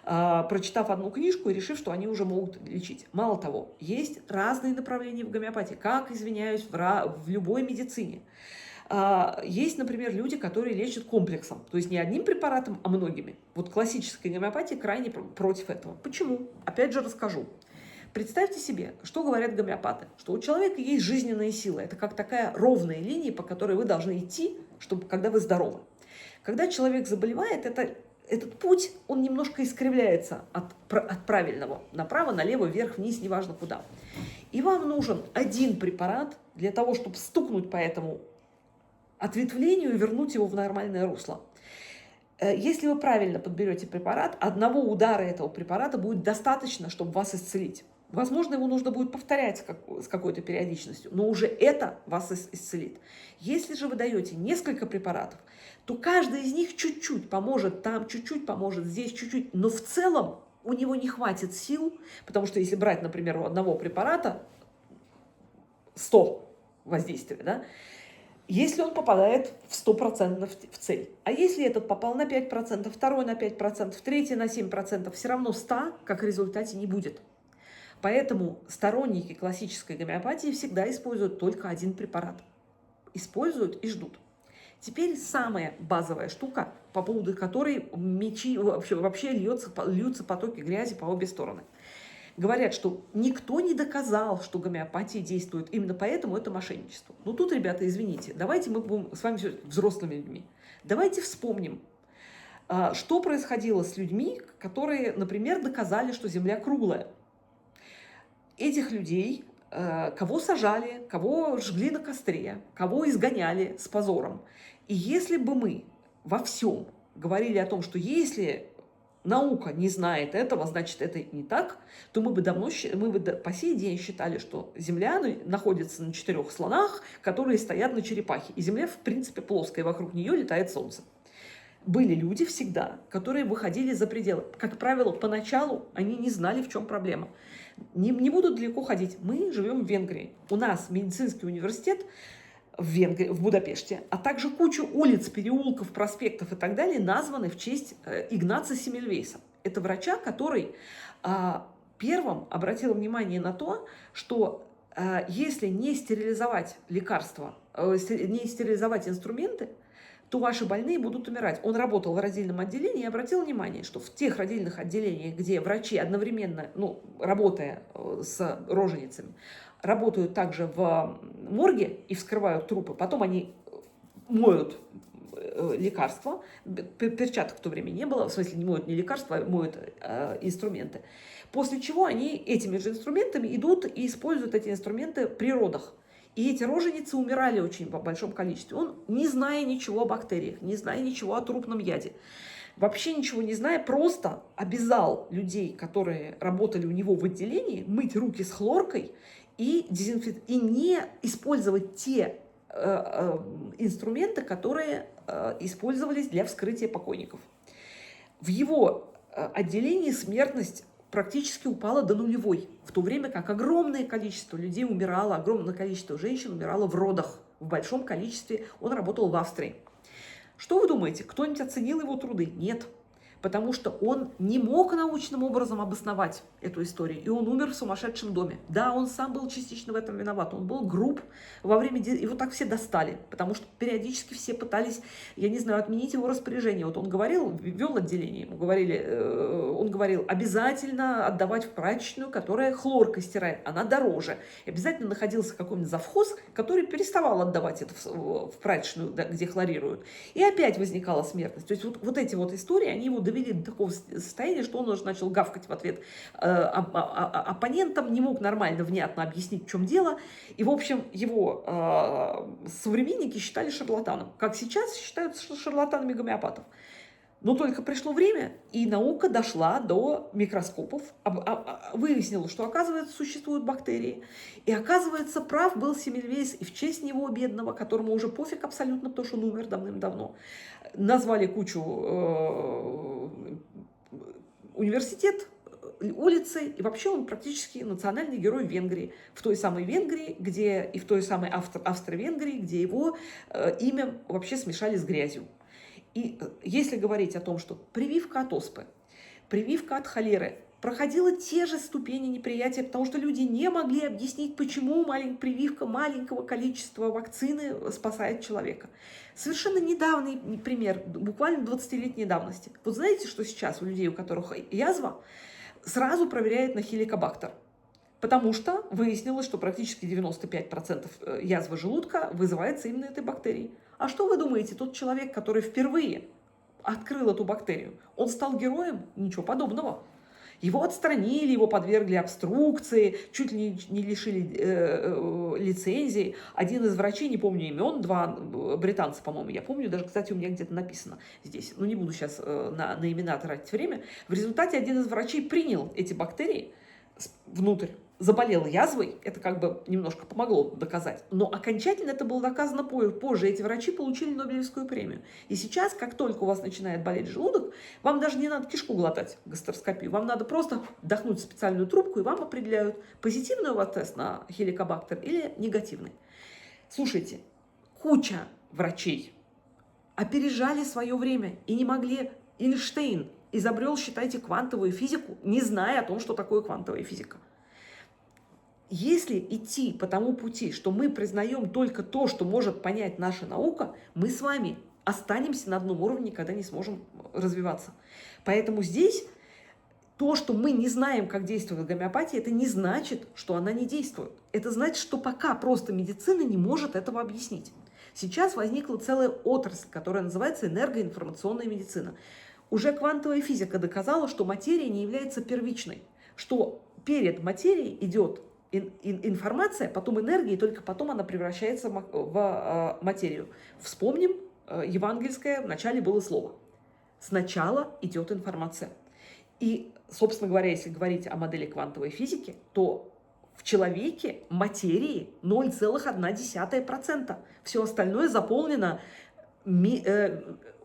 прочитав одну книжку и решив, что они уже могут лечить. Мало того, есть разные направления в гомеопатии, как, извиняюсь, в любой медицине. Есть, например, люди, которые лечат комплексом, то есть не одним препаратом, а многими. Вот классическая гомеопатия крайне против этого. Почему? Опять же расскажу. Представьте себе, что говорят гомеопаты, что у человека есть жизненная сила. Это как такая ровная линия, по которой вы должны идти, когда вы здоровы. Когда человек заболевает, этот путь, он немножко искривляется от правильного. Направо, налево, вверх, вниз, неважно куда. И вам нужен один препарат для того, чтобы стукнуть по этому ответвлению и вернуть его в нормальное русло. Если вы правильно подберете препарат, одного удара этого препарата будет достаточно, чтобы вас исцелить. Возможно, его нужно будет повторять с какой-то периодичностью, но уже это вас исцелит. Если же вы даете несколько препаратов, то каждый из них чуть-чуть поможет там, чуть-чуть поможет здесь, чуть-чуть, но в целом у него не хватит сил, потому что если брать, например, у одного препарата 100 воздействия, да, если он попадает в 100% в цель. А если этот попал на 5%, второй на 5%, третий на 7%, все равно 100, как в результате, не будет. Поэтому сторонники классической гомеопатии всегда используют только один препарат. Используют и ждут. Теперь самая базовая штука, по поводу которой вообще льются потоки грязи по обе стороны. Говорят, что никто не доказал, что гомеопатия действует. Именно поэтому это мошенничество. Ну тут, ребята, извините, давайте мы будем с вами взрослыми людьми. Давайте вспомним, что происходило с людьми, которые, например, доказали, что Земля круглая. Этих людей, кого сажали, кого жгли на костре, кого изгоняли с позором. И если бы мы во всем говорили о том, что если наука не знает этого, значит, это не так, то мы бы по сей день считали, что Земля находится на 4 слонах, которые стоят на черепахе. И Земля, в принципе, плоская, вокруг нее летает Солнце. Были люди всегда, которые выходили за пределы. Как правило, поначалу они не знали, в чем проблема. Не буду далеко ходить. Мы живем в Венгрии. У нас медицинский университет в Будапеште, а также куча улиц, переулков, проспектов и так далее названы в честь Игнаца Семельвейса. Это врача, который первым обратил внимание на то, что если не стерилизовать лекарства, не стерилизовать инструменты, то ваши больные будут умирать. Он работал в родильном отделении и обратил внимание, что в тех родильных отделениях, где врачи одновременно, работая с роженицами, работают также в морге и вскрывают трупы, потом они моют лекарства, перчаток в то время не было, в смысле не моют не лекарства, а моют инструменты. После чего они этими же инструментами идут и используют эти инструменты при родах. И эти роженицы умирали очень в большом количестве. Он, не зная ничего о бактериях, не зная ничего о трупном яде, вообще ничего не зная, просто обязал людей, которые работали у него в отделении, мыть руки с хлоркой и не использовать те инструменты, которые использовались для вскрытия покойников. В его отделении смертность практически упала до нулевой, в то время как огромное количество людей умирало, огромное количество женщин умирало в родах в большом количестве. Он работал в Австрии. Что вы думаете, кто-нибудь оценил его труды? Нет. Потому что он не мог научным образом обосновать эту историю, и он умер в сумасшедшем доме. Да, он сам был частично в этом виноват, он был груб во время... Его так все достали, потому что периодически все пытались, я не знаю, отменить его распоряжение. Вот он говорил, вел отделение, он говорил, обязательно отдавать в прачечную, которая хлоркой стирает, она дороже. И обязательно находился какой-нибудь завхоз, который переставал отдавать это в прачечную, где хлорируют. И опять возникала смертность. То есть вот эти вот истории, они его довели до такого состояния, что он уже начал гавкать в ответ оппонентам, не мог нормально, внятно объяснить, в чем дело. И, в общем, его современники считали шарлатаном. Как сейчас считают шарлатанами гомеопатов. Но только пришло время, и наука дошла до микроскопов, выяснила, что, оказывается, существуют бактерии. И, оказывается, прав был Семельвейс, и в честь него, бедного, которому уже пофиг абсолютно, потому что он умер давным-давно, назвали кучу университет, улицы, и вообще он практически национальный герой Венгрии. В той самой Венгрии, и в той самой Австро-Венгрии, где его имя вообще смешали с грязью. И если говорить о том, что прививка от оспы, прививка от холеры проходила те же ступени неприятия, потому что люди не могли объяснить, почему прививка маленького количества вакцины спасает человека. Совершенно недавний пример, буквально 20-летней давности. Вот знаете, что сейчас у людей, у которых язва, сразу проверяют на хеликобактер? Потому что выяснилось, что практически 95% язвы желудка вызывается именно этой бактерией. А что вы думаете, тот человек, который впервые открыл эту бактерию, он стал героем? Ничего подобного. Его отстранили, его подвергли обструкции, чуть ли не лишили лицензии. Один из врачей, не помню имен, 2 британца, по-моему, я помню, даже, кстати, у меня где-то написано здесь, но не буду сейчас на имена тратить время. В результате один из врачей принял эти бактерии внутрь, заболел язвой, это как бы немножко помогло доказать, но окончательно это было доказано позже. Эти врачи получили Нобелевскую премию. И сейчас, как только у вас начинает болеть желудок, вам даже не надо кишку глотать, гастроскопию, вам надо просто вдохнуть специальную трубку, и вам определяют, позитивный у вас тест на хеликобактер или негативный. Слушайте, Куча врачей опережали свое время и не могли. Эйнштейн изобрел, считайте, квантовую физику, не зная о том, что такое квантовая физика. Если идти по тому пути, что мы признаем только то, что может понять наша наука, мы с вами останемся на одном уровне, когда не сможем развиваться. Поэтому здесь то, что мы не знаем, как действует гомеопатия, это не значит, что она не действует. Это значит, что пока просто медицина не может этого объяснить. Сейчас возникла целая отрасль, которая называется энергоинформационная медицина. Уже квантовая физика доказала, что материя не является первичной, что перед материей идет информация, потом энергия, и только потом она превращается в материю. Вспомним, евангельское в начале было слово. Сначала идет информация. И, собственно говоря, если говорить о модели квантовой физики, то в человеке материи 0,1%. Все остальное заполнено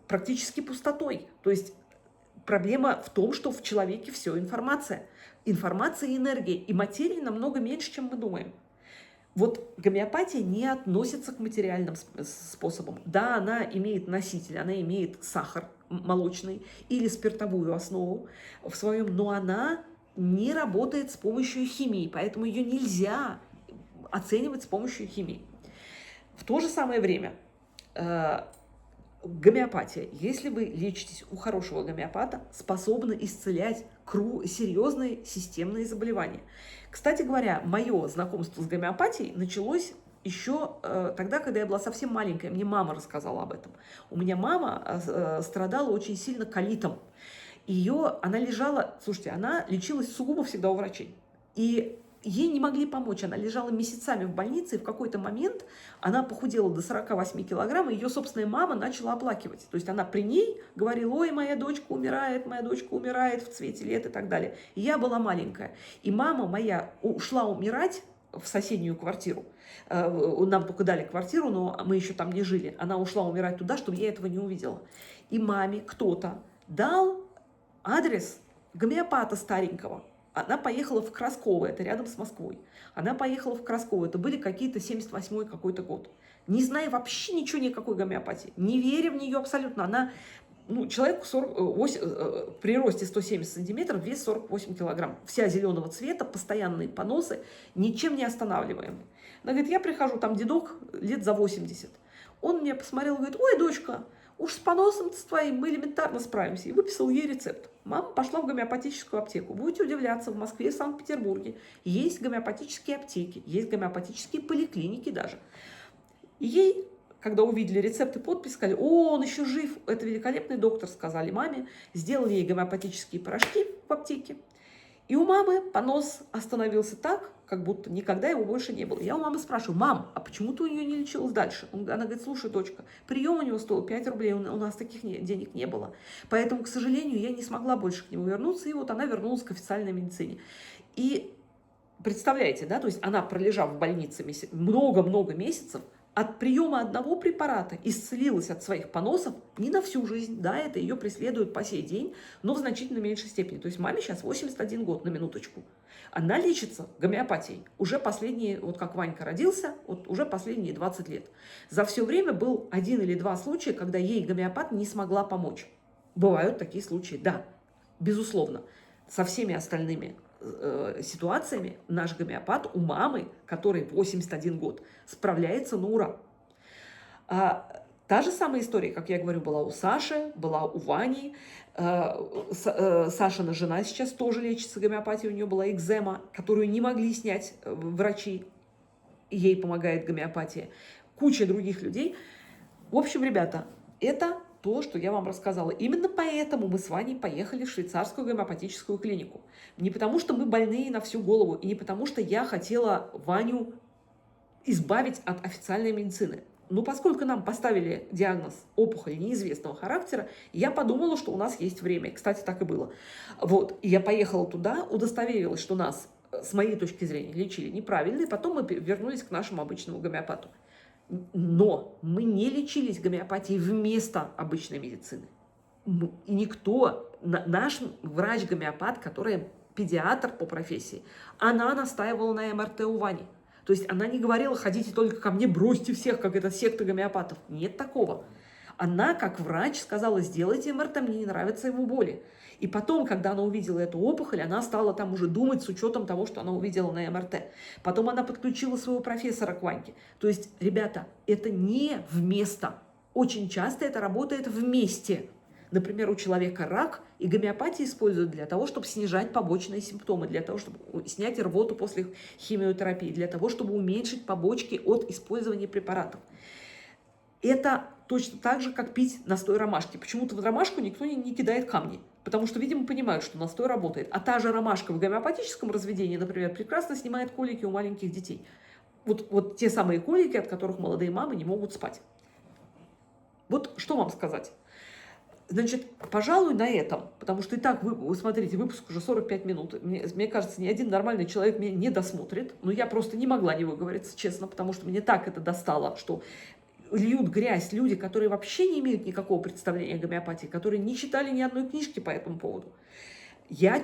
практически пустотой. То есть проблема в том, что в человеке все информация. Информация и энергия. И материи намного меньше, чем мы думаем. Вот гомеопатия не относится к материальным способам. Да, она имеет носитель, она имеет сахар молочный или спиртовую основу в своем, но она не работает с помощью химии, поэтому ее нельзя оценивать с помощью химии. В то же самое время гомеопатия, если вы лечитесь у хорошего гомеопата, способна исцелять серьезные системные заболевания. Кстати говоря, мое знакомство с гомеопатией началось еще тогда, когда я была совсем маленькая. Мне мама рассказала об этом. У меня мама страдала очень сильно колитом. Она лежала, слушайте, она лечилась сугубо всегда у врачей. И ей не могли помочь. Она лежала месяцами в больнице, и в какой-то момент она похудела до 48 килограмм, и ее собственная мама начала оплакивать. То есть она при ней говорила: ой, моя дочка умирает в цвете лет и так далее. И я была маленькая. И мама моя ушла умирать в соседнюю квартиру. Нам только дали квартиру, но мы еще там не жили. Она ушла умирать туда, чтобы я этого не увидела. И маме кто-то дал адрес гомеопата старенького. Она поехала в Красково, это рядом с Москвой. Она поехала в Красково, это были какие-то 78-й какой-то год. Не зная вообще ничего никакой гомеопатии, не веря в нее абсолютно. Она, человеку при росте 170 сантиметров, вес 48 килограмм. Вся зеленого цвета, постоянные поносы, ничем не останавливаемые. Она говорит: я прихожу, там дедок лет за 80. Он мне посмотрел и говорит: ой, дочка, уж с поносом с твоим мы элементарно справимся. И выписал ей рецепт. Мама пошла в гомеопатическую аптеку. Будете удивляться, в Москве и в Санкт-Петербурге есть гомеопатические аптеки, есть гомеопатические поликлиники даже. И ей, когда увидели рецепт и подпись, сказали: о, он еще жив, это великолепный доктор, сказали маме. Сделали ей гомеопатические порошки в аптеке. И у мамы понос остановился так, как будто никогда его больше не было. Я у мамы спрашиваю: мам, а почему ты у нее не лечилась дальше? Она говорит: слушай, дочка, прием у него стоил 5 рублей, у нас таких денег не было. Поэтому, к сожалению, я не смогла больше к нему вернуться, и вот она вернулась к официальной медицине. И представляете, да, то есть она, пролежав в больнице много-много месяцев, от приема одного препарата исцелилась от своих поносов не на всю жизнь. Да, это ее преследует по сей день, но в значительно меньшей степени. То есть маме сейчас 81 год, на минуточку. Она лечится гомеопатией уже последние, вот как Ванька родился, вот уже последние 20 лет. За все время был 1 или 2 случая, когда ей гомеопат не смогла помочь. Бывают такие случаи, да, безусловно. Со всеми остальными ситуациями наш гомеопат у мамы, которой 81 год, справляется на ура. Та же самая история, как я говорю, была у Саши, была у Вани. Сашина жена сейчас тоже лечится гомеопатией, у нее была экзема, которую не могли снять врачи, ей помогает гомеопатия. Куча других людей. В общем, ребята, это то, что я вам рассказала. Именно поэтому мы с Ваней поехали в швейцарскую гомеопатическую клинику. Не потому, что мы больные на всю голову, и не потому, что я хотела Ваню избавить от официальной медицины. Но поскольку нам поставили диагноз опухоль неизвестного характера, я подумала, что у нас есть время. Кстати, так и было. Вот. И я поехала туда, удостоверилась, что нас, с моей точки зрения, лечили неправильно, и потом мы вернулись к нашему обычному гомеопату. Но мы не лечились гомеопатией вместо обычной медицины. И никто, наш врач-гомеопат, который педиатр по профессии, она настаивала на МРТ у Вани. То есть она не говорила, ходите только ко мне, бросьте всех, как это секта гомеопатов. Нет такого. Она, как врач, сказала, сделайте МРТ, мне не нравятся его боли. И потом, когда она увидела эту опухоль, она стала там уже думать с учетом того, что она увидела на МРТ. Потом она подключила своего профессора к Ваньке. То есть, ребята, это не вместо. Очень часто это работает вместе. Например, у человека рак, и гомеопатию используют для того, чтобы снижать побочные симптомы, для того, чтобы снять рвоту после химиотерапии, для того, чтобы уменьшить побочки от использования препаратов. Это точно так же, как пить настой ромашки. Почему-то в ромашку никто не кидает камни, потому что, видимо, понимают, что настой работает. А та же ромашка в гомеопатическом разведении, например, прекрасно снимает колики у маленьких детей. Вот те самые колики, от которых молодые мамы не могут спать. Вот что вам сказать? Значит, пожалуй, на этом, потому что и так, вы смотрите, выпуск уже 45 минут. Мне кажется, ни один нормальный человек меня не досмотрит. Но я просто не могла не выговориться, честно, потому что мне так это достало, что льют грязь люди, которые вообще не имеют никакого представления о гомеопатии, которые не читали ни одной книжки по этому поводу. Я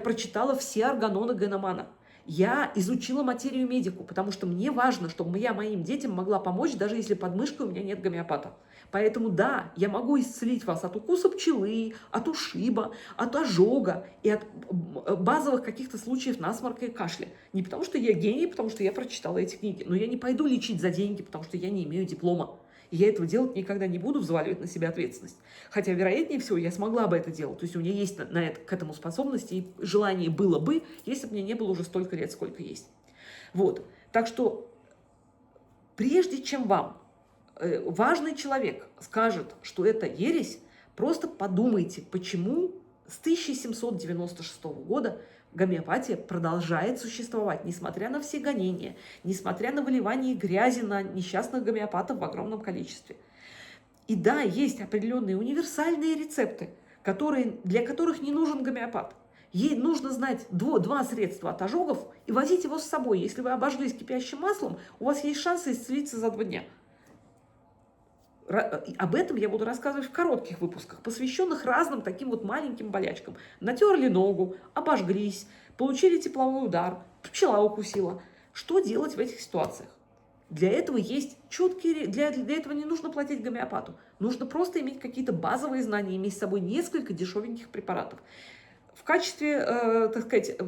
прочитала все органоны Геномана. Я изучила материю медику, потому что мне важно, чтобы я моим детям могла помочь, даже если под мышкой у меня нет гомеопата. Поэтому да, я могу исцелить вас от укуса пчелы, от ушиба, от ожога и от базовых каких-то случаев насморка и кашля. Не потому что я гений, потому что я прочитала эти книги, но я не пойду лечить за деньги, потому что я не имею диплома. И я этого делать никогда не буду, взваливать на себя ответственность. Хотя, вероятнее всего, я смогла бы это делать. То есть у меня есть к этому способности и желание было бы, если бы мне не было уже столько лет, сколько есть. Вот. Так что, прежде чем вам важный человек скажет, что это ересь, просто подумайте, почему с 1796 года гомеопатия продолжает существовать, несмотря на все гонения, несмотря на выливание грязи на несчастных гомеопатов в огромном количестве. И да, есть определенные универсальные рецепты, для которых не нужен гомеопат. Ей нужно знать два средства от ожогов и возить его с собой. Если вы обожглись кипящим маслом, у вас есть шанс исцелиться за 2 дня. Об этом я буду рассказывать в коротких выпусках, посвященных разным таким вот маленьким болячкам. Натерли ногу, обожглись, получили тепловой удар, пчела укусила. Что делать в этих ситуациях? Для этого есть четкие... Для этого не нужно платить гомеопату. Нужно просто иметь какие-то базовые знания, иметь с собой несколько дешевеньких препаратов. В качестве, так сказать,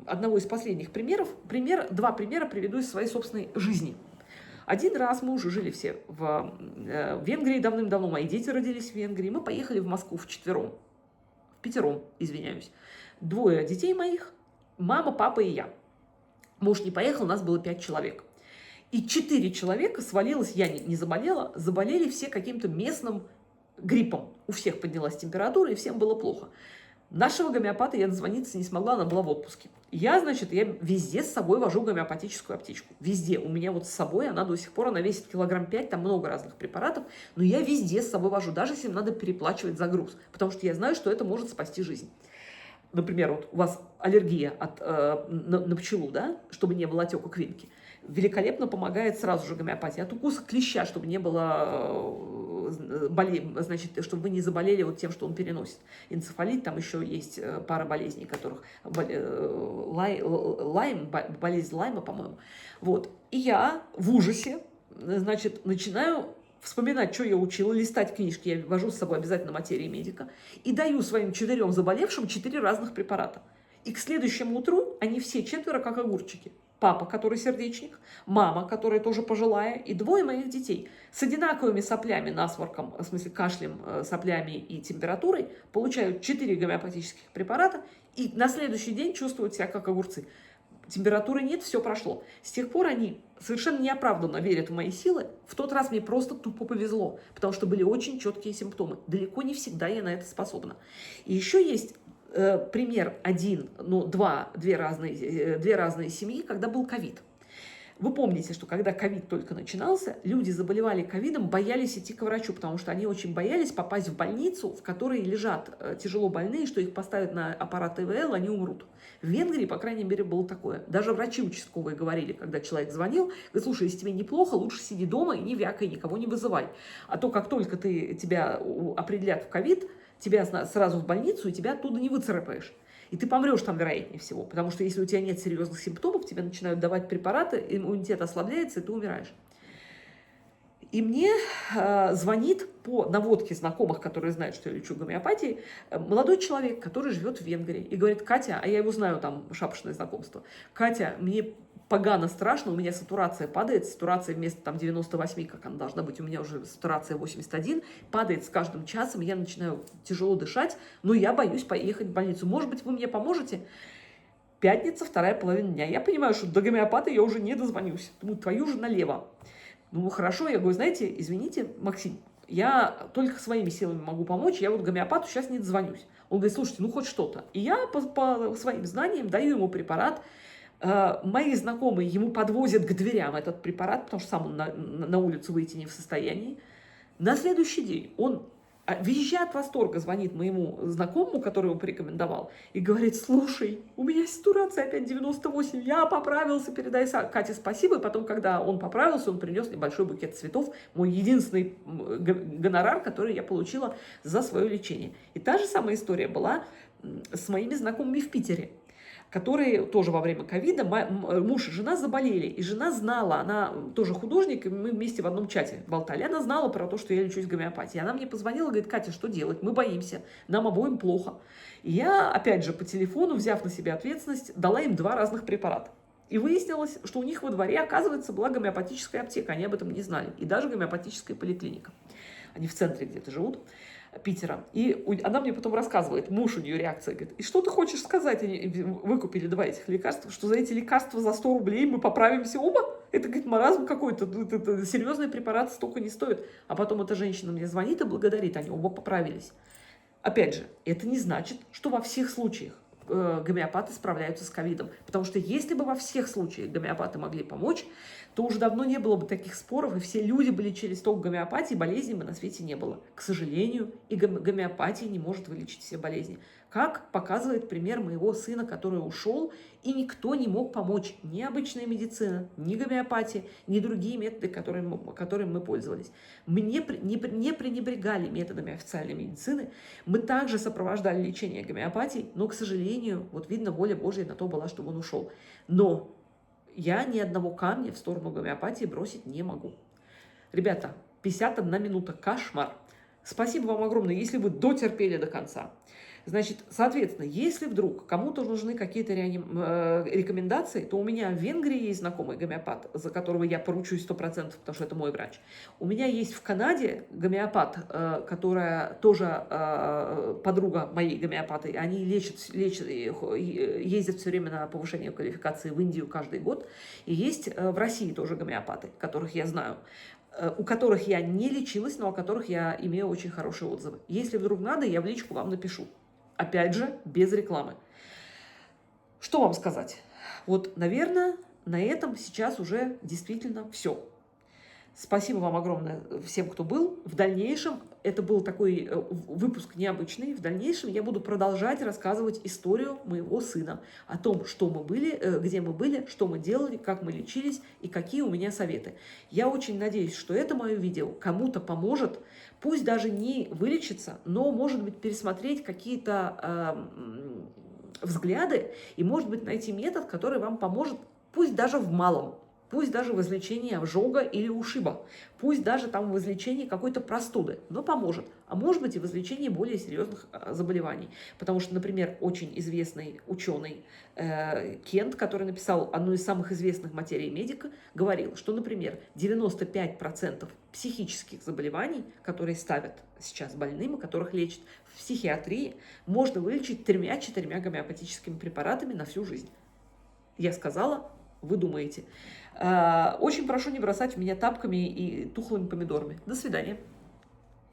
одного из последних примеров, два примера приведу из своей собственной жизни. Один раз мы уже жили все в Венгрии давным-давно, мои дети родились в Венгрии, мы поехали в Москву пятером, извиняюсь. 2 детей моих, мама, папа и я. Муж не поехал, нас было 5 человек. И 4 человека свалилось, я не заболела, заболели все каким-то местным гриппом. У всех поднялась температура, и всем было плохо. Нашего гомеопата я дозвониться не смогла, она была в отпуске. Я везде с собой вожу гомеопатическую аптечку. Везде. У меня вот с собой она до сих пор, она весит 5 килограмм, там много разных препаратов, но я везде с собой вожу, даже если надо переплачивать за груз, потому что я знаю, что это может спасти жизнь. Например, вот у вас аллергия на пчелу, да, чтобы не было отека квинки. Великолепно помогает сразу же гомеопатия. От укуса клеща, чтобы не было чтобы вы не заболели вот тем, что он переносит. Энцефалит, там еще есть пара болезней, которых болезнь Лайма, по-моему. Вот. И я в ужасе, начинаю вспоминать, что я учила, листать книжки, я вожу с собой обязательно материи медика, и даю своим 4 заболевшим 4 разных препарата. И к следующему утру они все 4 как огурчики. Папа, который сердечник, мама, которая тоже пожилая, и 2 моих детей с одинаковыми соплями, насморком, в смысле кашлем, соплями и температурой, получают 4 гомеопатических препарата и на следующий день чувствуют себя как огурцы. Температуры нет, все прошло. С тех пор они совершенно неоправданно верят в мои силы. В тот раз мне просто тупо повезло, потому что были очень четкие симптомы. Далеко не всегда я на это способна. И еще есть пример две разные семьи, когда был ковид. Вы помните, что когда ковид только начинался, люди заболевали ковидом, боялись идти к врачу, потому что они очень боялись попасть в больницу, в которой лежат тяжело больные, что их поставят на аппарат ИВЛ, они умрут. В Венгрии, по крайней мере, было такое. Даже врачи участковые говорили, когда человек звонил, говорит: слушай, если тебе неплохо, лучше сиди дома и не вякай, никого не вызывай. А то, как только тебя определят в ковид, тебя сразу в больницу, и тебя оттуда не выцарапаешь. И ты помрешь там, вероятнее всего. Потому что если у тебя нет серьезных симптомов, тебе начинают давать препараты, иммунитет ослабляется, и ты умираешь. И мне звонит по наводке знакомых, которые знают, что я лечу гомеопатией, молодой человек, который живет в Венгрии. И говорит: Катя, а я его знаю, там шапошное знакомство. Катя, мне погано страшно, у меня сатурация падает, сатурация вместо там 98, как она должна быть, у меня уже сатурация 81, падает с каждым часом, я начинаю тяжело дышать, но я боюсь поехать в больницу. Может быть, вы мне поможете? Пятница, вторая половина дня. Я понимаю, что до гомеопата я уже не дозвонюсь. Думаю, твою же налево. Ну, хорошо, я говорю: знаете, извините, Максим, я только своими силами могу помочь, я вот гомеопату сейчас не дозвонюсь. Он говорит: слушайте, ну хоть что-то. И я по своим знаниям даю ему препарат. Мои знакомые ему подвозят к дверям этот препарат, потому что сам он на улицу выйти не в состоянии. На следующий день он, визжа от восторга, звонит моему знакомому, который его порекомендовал, и говорит: слушай, у меня сатурация опять 98, я поправился, передай Кате спасибо. И потом, когда он поправился, он принес небольшой букет цветов, мой единственный гонорар, который я получила за свое лечение. И та же самая история была с моими знакомыми в Питере, которые тоже во время ковида, муж и жена заболели, и жена знала, она тоже художник, и мы вместе в одном чате болтали, она знала про то, что я лечусь гомеопатией. Она мне позвонила, говорит: Катя, что делать? Мы боимся, нам обоим плохо. И я, опять же, по телефону, взяв на себя ответственность, дала им 2 разных препарата. И выяснилось, что у них во дворе, оказывается, была гомеопатическая аптека, они об этом не знали, и даже гомеопатическая поликлиника. Они в центре где-то живут Питера. И она мне потом рассказывает, муж у нее реакция, говорит: и что ты хочешь сказать? Они выкупили 2 этих лекарства, что за эти лекарства за 100 рублей мы поправимся оба? Это, говорит, маразм какой-то, это серьезный препарат столько не стоит. А потом эта женщина мне звонит и благодарит, они оба поправились. Опять же, это не значит, что во всех случаях гомеопаты справляются с ковидом. Потому что если бы во всех случаях гомеопаты могли помочь, то уже давно не было бы таких споров, и все люди бы лечились только гомеопатией, болезней бы на свете не было. К сожалению, и гомеопатия не может вылечить все болезни. Как показывает пример моего сына, который ушел, и никто не мог помочь. Ни обычная медицина, ни гомеопатия, ни другие методы, которыми мы пользовались. Мы не пренебрегали методами официальной медицины. Мы также сопровождали лечение гомеопатией, но, к сожалению, вот видно, воля Божья на то была, чтобы он ушел. Но я ни одного камня в сторону гомеопатии бросить не могу. Ребята, 51 минута, кошмар. Спасибо вам огромное, если вы дотерпели до конца. Значит, соответственно, если вдруг кому-то нужны какие-то рекомендации, то у меня в Венгрии есть знакомый гомеопат, за которого я поручусь 100%, потому что это мой врач. У меня есть в Канаде гомеопат, которая тоже подруга моей гомеопаты. Они ездят все время на повышение квалификации в Индию каждый год. И есть в России тоже гомеопаты, которых я знаю, у которых я не лечилась, но о которых я имею очень хорошие отзывы. Если вдруг надо, я в личку вам напишу. Опять же, без рекламы. Что вам сказать? Вот, наверное, на этом сейчас уже действительно все. Спасибо вам огромное всем, кто был. В дальнейшем, это был такой выпуск необычный, в дальнейшем я буду продолжать рассказывать историю моего сына, о том, что мы были, где мы были, что мы делали, как мы лечились и какие у меня советы. Я очень надеюсь, что это мое видео кому-то поможет, пусть даже не вылечиться, но, может быть, пересмотреть какие-то взгляды и, может быть, найти метод, который вам поможет, пусть даже в малом. Пусть даже в излечении ожога или ушиба, пусть даже там в излечении какой-то простуды, но поможет. А может быть и в излечении более серьезных заболеваний. Потому что, например, очень известный ученый Кент, который написал одну из самых известных материй медика, говорил, что, например, 95% психических заболеваний, которые ставят сейчас больным, и которых лечат в психиатрии, можно вылечить 3-4 гомеопатическими препаратами на всю жизнь. Я сказала, вы думаете. Очень прошу не бросать в меня тапками и тухлыми помидорами. До свидания.